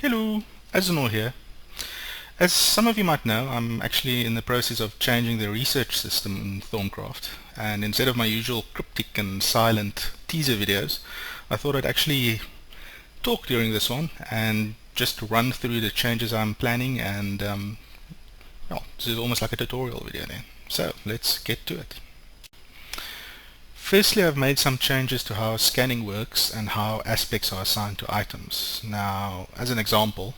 Hello, Azanor here. As some of you might know, I'm actually in the process of changing the research system in Thaumcraft, and instead of my usual cryptic and silent teaser videos, I thought I'd actually talk during this one and just run through the changes I'm planning, and well, this is almost like a tutorial video then. So let's get to it. Firstly, I've made some changes to how scanning works and how aspects are assigned to items. Now, as an example,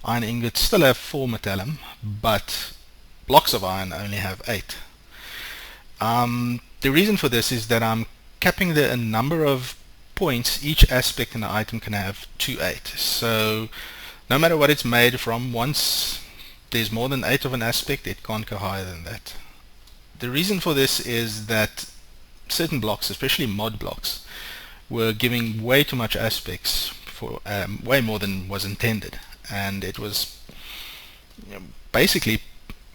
iron ingots still have 4 metallum, but blocks of iron only have 8. The reason for this is that I'm capping the number of points each aspect in the item can have to 8. So no matter what it's made from, once there's more than 8 of an aspect, it can't go higher than that. The reason for this is that certain blocks, especially mod blocks, were giving way too much aspects for way more than was intended, and it was basically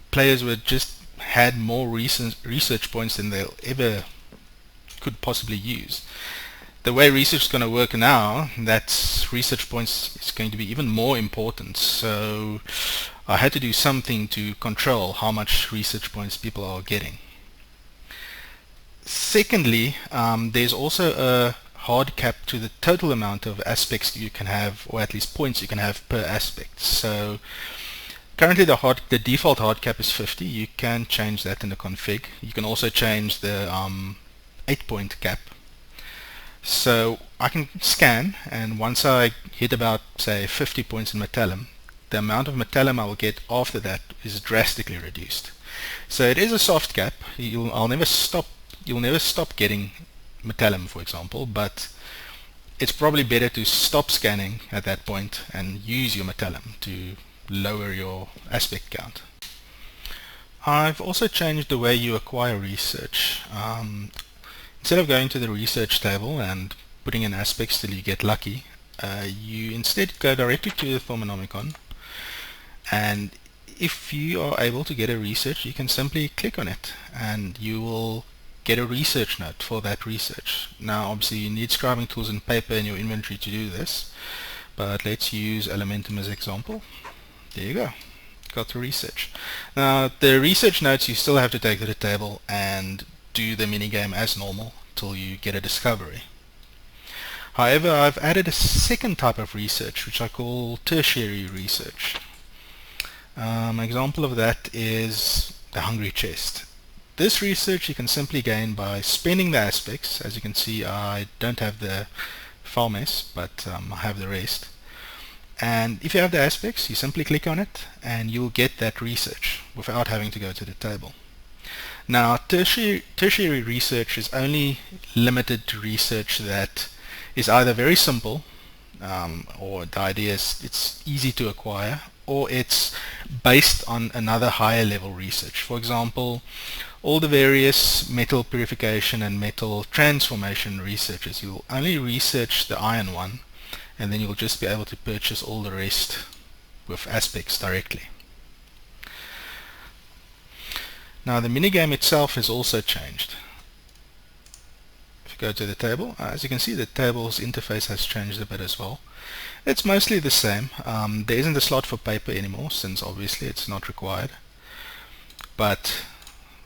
players were just had more research points than they ever could possibly use. The way research is going to work now, that research points is going to be even more important, so I had to do something to control how much research points people are getting. Secondly, there's also a hard cap to the total amount of aspects you can have, or at least points you can have per aspect. So currently the default hard cap is 50. You can change that in the config. You can also change the 8-point cap. So I can scan, and once I hit about, say, 50 points in metallum, the amount of metallum I will get after that is drastically reduced. So it is a soft cap. You'll never stop getting metallum, for example, but it's probably better to stop scanning at that point and use your metallum to lower your aspect count. I've also changed the way you acquire research. Instead of going to the research table and putting in aspects till you get lucky, you instead go directly to the Thaumonomicon, and if you are able to get a research, you can simply click on it and you will get a research note for that research. Now obviously you need scribing tools and paper in your inventory to do this, but let's use Elementum as an example. There you go, got the research. Now the research notes you still have to take to the table and do the minigame as normal till you get a discovery. However, I've added a second type of research which I call tertiary research. An example of that is the hungry chest. This research you can simply gain by spending the aspects. As you can see, I don't have the file mess, but I have the rest. And if you have the aspects, you simply click on it and you'll get that research without having to go to the table. Now, tertiary research is only limited to research that is either very simple, or the idea is it's easy to acquire, or it's based on another higher level research. For example, all the various metal purification and metal transformation researches, you'll only research the iron one, and then you'll just be able to purchase all the rest with aspects directly. Now the minigame itself has also changed. If you go to the table, as you can see, the table's interface has changed a bit as well. It's mostly the same. There isn't a slot for paper anymore, since obviously it's not required. But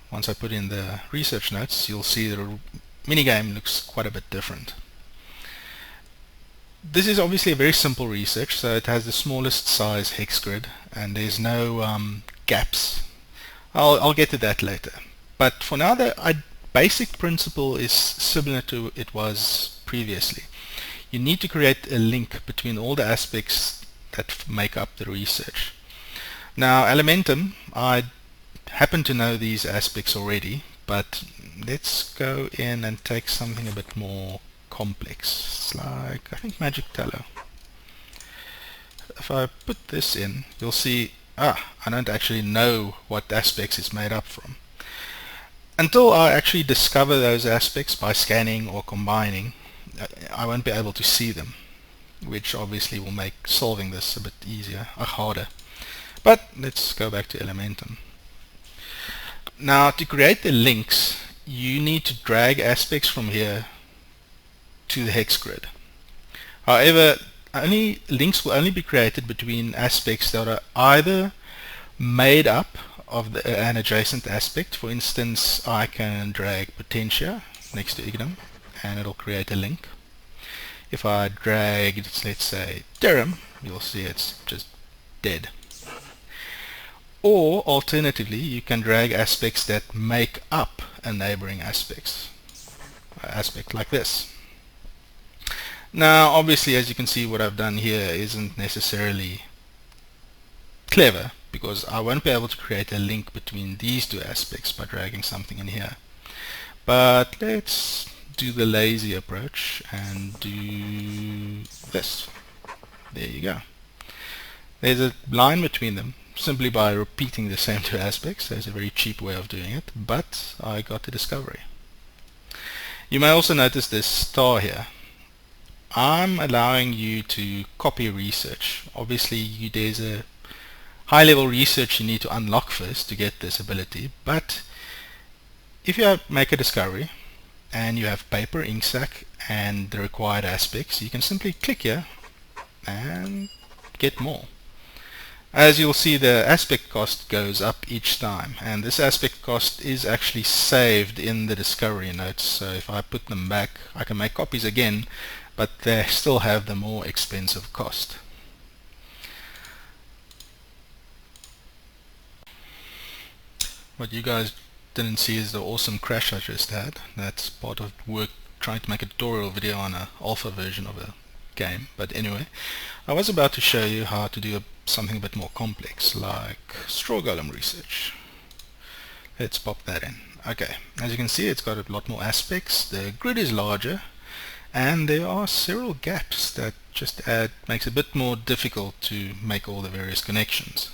once I put in the research notes, you'll see the minigame looks quite a bit different. This is obviously a very simple research, so it has the smallest size hex grid, and there's no gaps. I'll get to that later. But for now, the basic principle is similar to it was previously. You need to create a link between all the aspects that make up the research. Now, Elementum, I happen to know these aspects already, but let's go in and take something a bit more complex. It's like, I think, magic tallow. If I put this in, you'll see, I don't actually know what aspects it's made up from. Until I actually discover those aspects by scanning or combining, I won't be able to see them, which obviously will make solving this a bit easier, harder. But let's go back to Elementum. Now, to create the links, you need to drag aspects from here to the hex grid. However, links will only be created between aspects that are either made up of an adjacent aspect. For instance, I can drag Potentia next to Ignum and it'll create a link. If I drag, let's say, Theorem, you'll see it's just dead. Or alternatively, you can drag aspects that make up a neighboring aspect like this. Now obviously, as you can see, what I've done here isn't necessarily clever, because I won't be able to create a link between these two aspects by dragging something in here. But let's do the lazy approach and do this. There you go. There's a line between them simply by repeating the same two aspects. There's a very cheap way of doing it, but I got the discovery. You may also notice this star here. I'm allowing you to copy research. Obviously there's a high level research you need to unlock first to get this ability, but if you make a discovery and you have paper, ink sac and the required aspects, you can simply click here and get more. As you'll see, the aspect cost goes up each time, and this aspect cost is actually saved in the discovery notes. So if I put them back, I can make copies again, but they still have the more expensive cost. What you guys didn't see is the awesome crash I just had. That's part of work trying to make a tutorial video on an alpha version of a game. But anyway, I was about to show you how to do something a bit more complex, like straw golem research. Let's pop that in. Okay, as you can see, it's got a lot more aspects, the grid is larger, and there are several gaps that just makes it a bit more difficult to make all the various connections.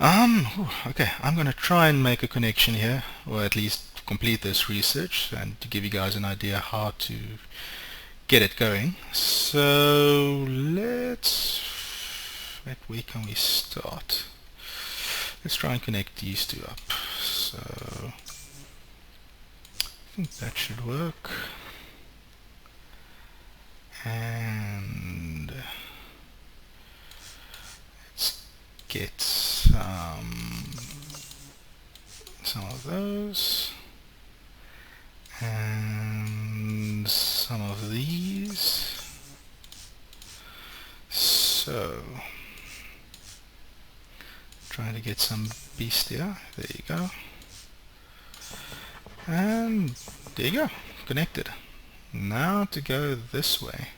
Okay, I'm gonna try and make a connection here, or at least complete this research, and to give you guys an idea how to get it going. So where can we start? Let's try and connect these two up. So I think that should work. And let's get some of those and some of these. So trying to get some beast here. There you go. And there you go, connected. Now to go this way,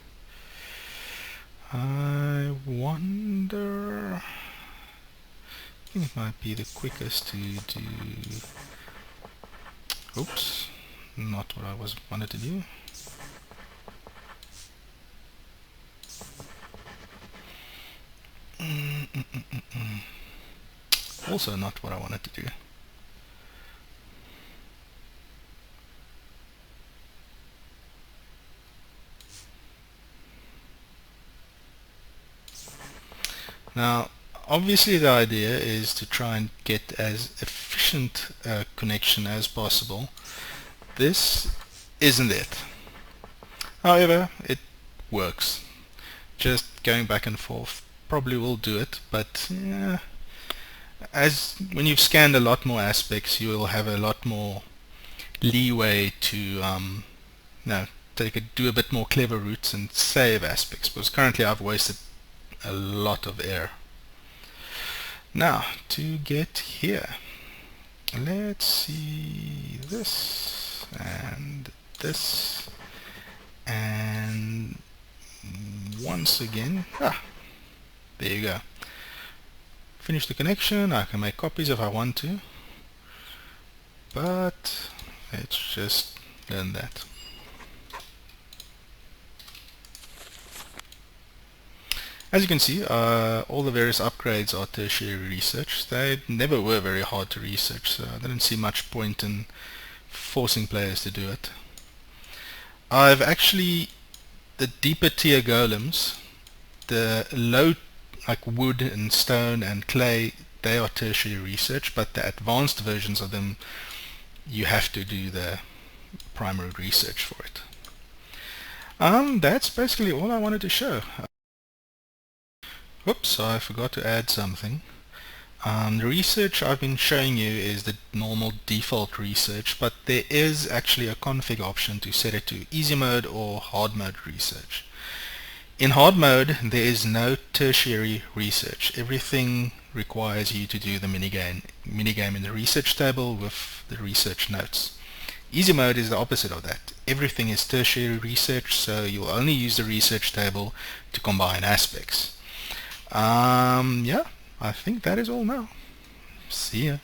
I wonder, I think it might be the quickest to do, oops, not what I wanted to do. Also not what I wanted to do. Now obviously the idea is to try and get as efficient a connection as possible. This isn't it. However, it works. Just going back and forth probably will do it, but yeah, as when you've scanned a lot more aspects, you will have a lot more leeway to do a bit more clever routes and save aspects, because currently I've wasted a lot of air. Now to get here, let's see this and this, and once again, there you go. Finish the connection. I can make copies if I want to, but let's just learn that. As you can see, all the various upgrades are tertiary research. They never were very hard to research, so I didn't see much point in forcing players to do it. I've actually, the deeper tier golems, the low, like wood and stone and clay, they are tertiary research, but the advanced versions of them, you have to do the primary research for it. That's basically all I wanted to show. Oops, I forgot to add something. The research I've been showing you is the normal default research, but there is actually a config option to set it to easy mode or hard mode research. In hard mode, there is no tertiary research. Everything requires you to do the minigame in the research table with the research notes. Easy mode is the opposite of that. Everything is tertiary research, so you'll only use the research table to combine aspects. Yeah, I think that is all now. See ya.